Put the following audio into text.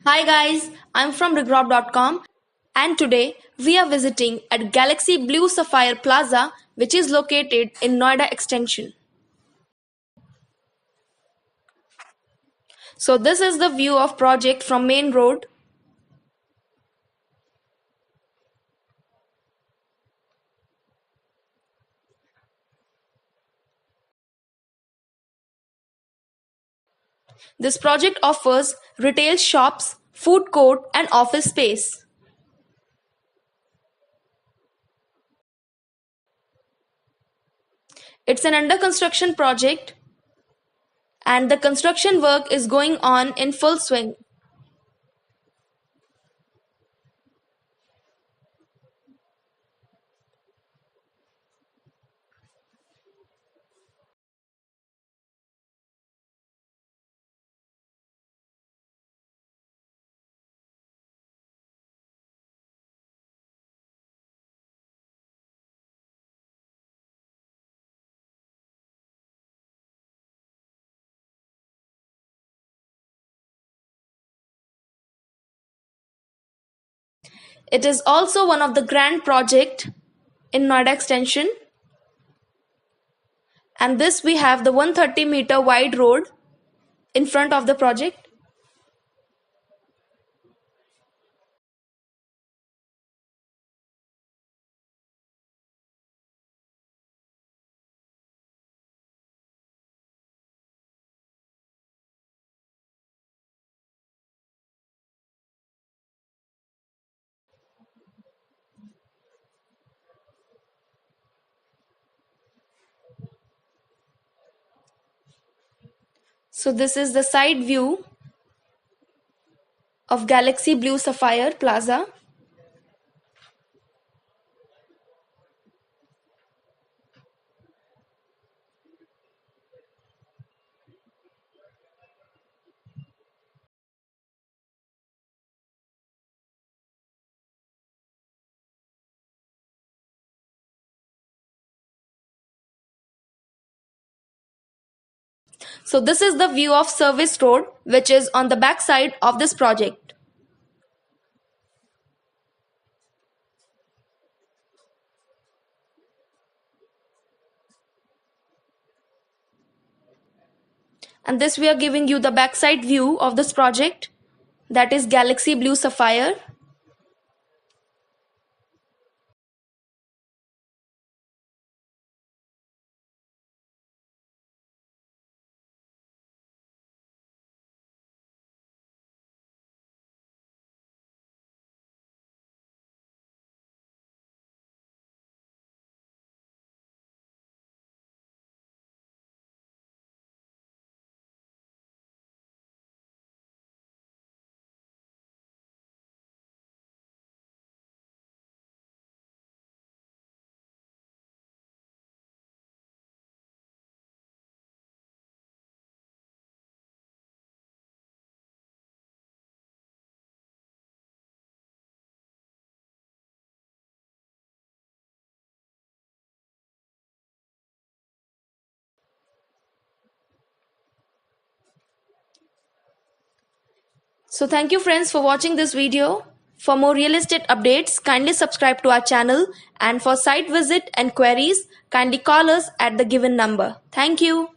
Hi guys, I'm from Regrob.com and today we are visiting at Galaxy Blue Sapphire Plaza, which is located in Noida Extension. So this is the view of project from main road. This project offers retail shops, food court and office space. It's an under construction project and the construction work is going on in full swing. It is also one of the grand project in Noida Extension. And this we have the 130-meter wide road in front of the project. So this is the side view of Galaxy Blue Sapphire Plaza. So this is the view of Service Road, which is on the back side of this project. And this we are giving you the backside view of this project, that is Galaxy Blue Sapphire. So thank you friends for watching this video. For more real estate updates, kindly subscribe to our channel, and for site visit and queries, kindly call us at the given number. Thank you.